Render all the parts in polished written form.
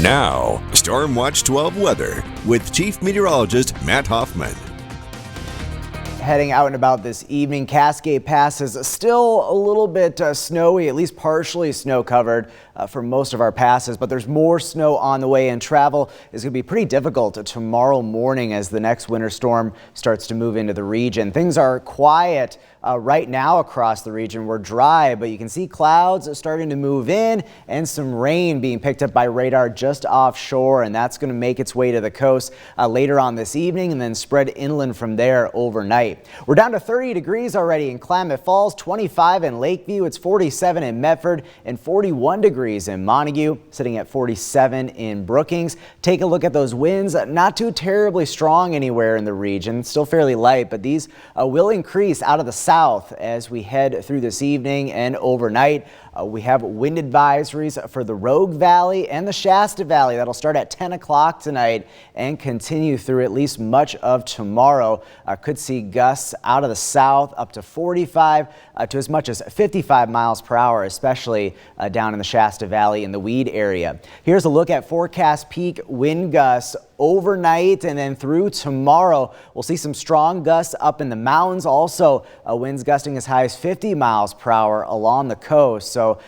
Now, Storm Watch 12 weather with Chief Meteorologist Matt Hoffman. Heading out and about this evening, Cascade Pass is still a little bit snowy, at least partially snow covered for most of our passes, but there's more snow on the way, and travel is going to be pretty difficult tomorrow morning as the next winter storm starts to move into the region. Things are quiet right now across the region. We're dry, but you can see clouds starting to move in and some rain being picked up by radar just offshore, and that's going to make its way to the coast later on this evening and then spread inland from there overnight. We're down to 30 degrees already in Klamath Falls, 25 in Lakeview, it's 47 in Medford, and 41 degrees in Montague, sitting at 47 in Brookings. Take a look at those winds, not too terribly strong anywhere in the region, still fairly light, but these will increase out of the south as we head through this evening and overnight. We have wind advisories for the Rogue Valley and the Shasta Valley. That'll start at 10 o'clock tonight and continue through at least much of tomorrow. Could see gusts out of the south up to 45 to as much as 55 miles per hour, especially down in the Shasta Valley in the Weed area. Here's a look at forecast peak wind gusts overnight and then through tomorrow. We'll see some strong gusts up in the mountains. Also, winds gusting as high as 50 miles per hour along the coast. So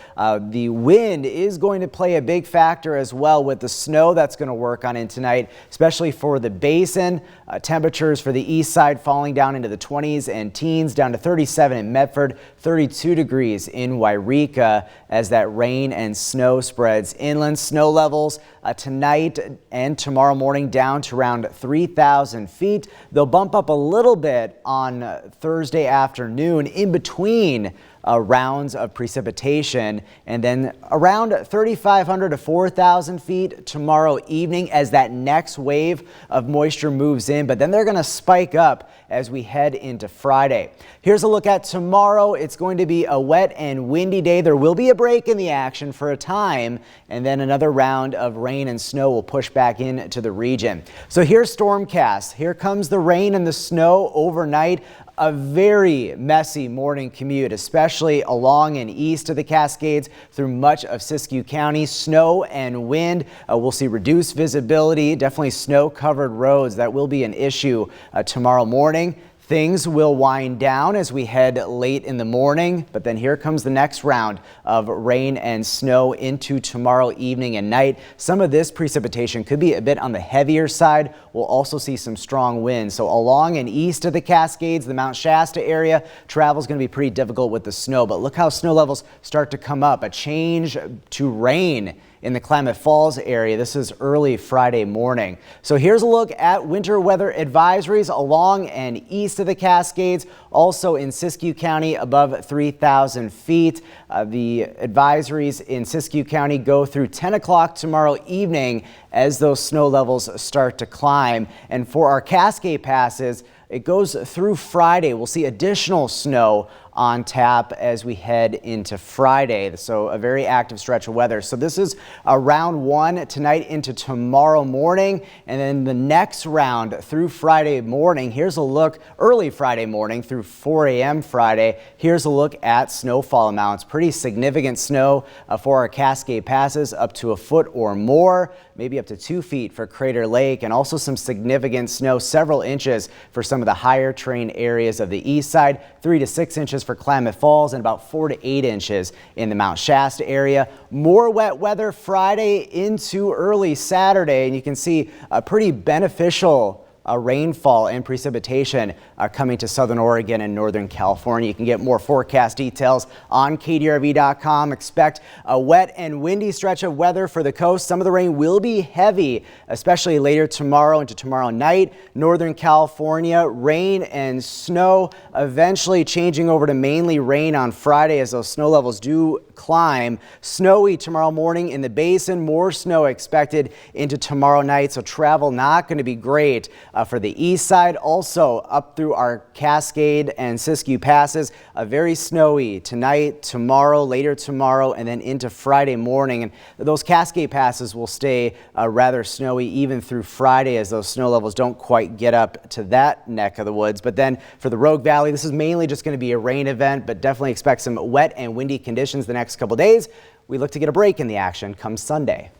the wind is going to play a big factor as well with the snow that's going to work on in tonight, especially for the basin. Temperatures for the east side falling down into the 20s and teens, down to 37 in Medford, 32 degrees in Wairika as that rain and snow spreads inland. Snow levels tonight and tomorrow morning down to around 3,000 feet. They'll bump up a little bit on Thursday afternoon in between rounds of precipitation, and then around 3,500 to 4,000 feet tomorrow evening as that next wave of moisture moves in, but then they're going to spike up as we head into Friday. Here's a look at tomorrow. It's going to be a wet and windy day. There will be a break in the action for a time, and then another round of rain and snow will push back into the region. So here's Stormcast. Here comes the rain and the snow overnight. A very messy morning commute, especially along and east of the Cascades through much of Siskiyou County. Snow and wind. We'll see reduced visibility, definitely snow-covered roads. That will be an issue tomorrow morning. Things will wind down as we head late in the morning, but then here comes the next round of rain and snow into tomorrow evening and night. Some of this precipitation could be a bit on the heavier side. We'll also see some strong winds. So along and east of the Cascades, the Mount Shasta area, travel is going to be pretty difficult with the snow, but look how snow levels start to come up. A change to rain in the Klamath Falls area. This is early Friday morning. So here's a look at winter weather advisories along and east of the Cascades, also in Siskiyou County above 3,000 feet. The advisories in Siskiyou County go through 10 o'clock tomorrow evening as those snow levels start to climb. And for our Cascade passes, it goes through Friday. We'll see additional snow on tap as we head into Friday. So a very active stretch of weather. So this is round one tonight into tomorrow morning, and then the next round through Friday morning. Here's a look early Friday morning through 4 a.m. Friday. Here's a look at snowfall amounts. Pretty significant snow for our Cascade passes, up to a foot or more, maybe up to 2 feet for Crater Lake, and also some significant snow, several inches for some of the higher terrain areas of the east side, 3 to 6 inches for Klamath Falls, and about 4 to 8 inches in the Mount Shasta area. More wet weather Friday into early Saturday, and you can see a pretty beneficial rainfall and precipitation coming to southern Oregon and northern California. You can get more forecast details on KDRV.com. Expect a wet and windy stretch of weather for the coast. Some of the rain will be heavy, especially later tomorrow into tomorrow night. Northern California, rain and snow, eventually changing over to mainly rain on Friday as those snow levels do climb. Snowy tomorrow morning in the basin, more snow expected into tomorrow night, so travel not going to be great for the east side. Also up through our Cascade and Siskiyou passes, very snowy tonight, tomorrow, later tomorrow, and then into Friday morning. And those Cascade passes will stay rather snowy even through Friday as those snow levels don't quite get up to that neck of the woods. But then for the Rogue Valley, this is mainly just going to be a rain event, but definitely expect some wet and windy conditions the next couple days. We look to get a break in the action come Sunday.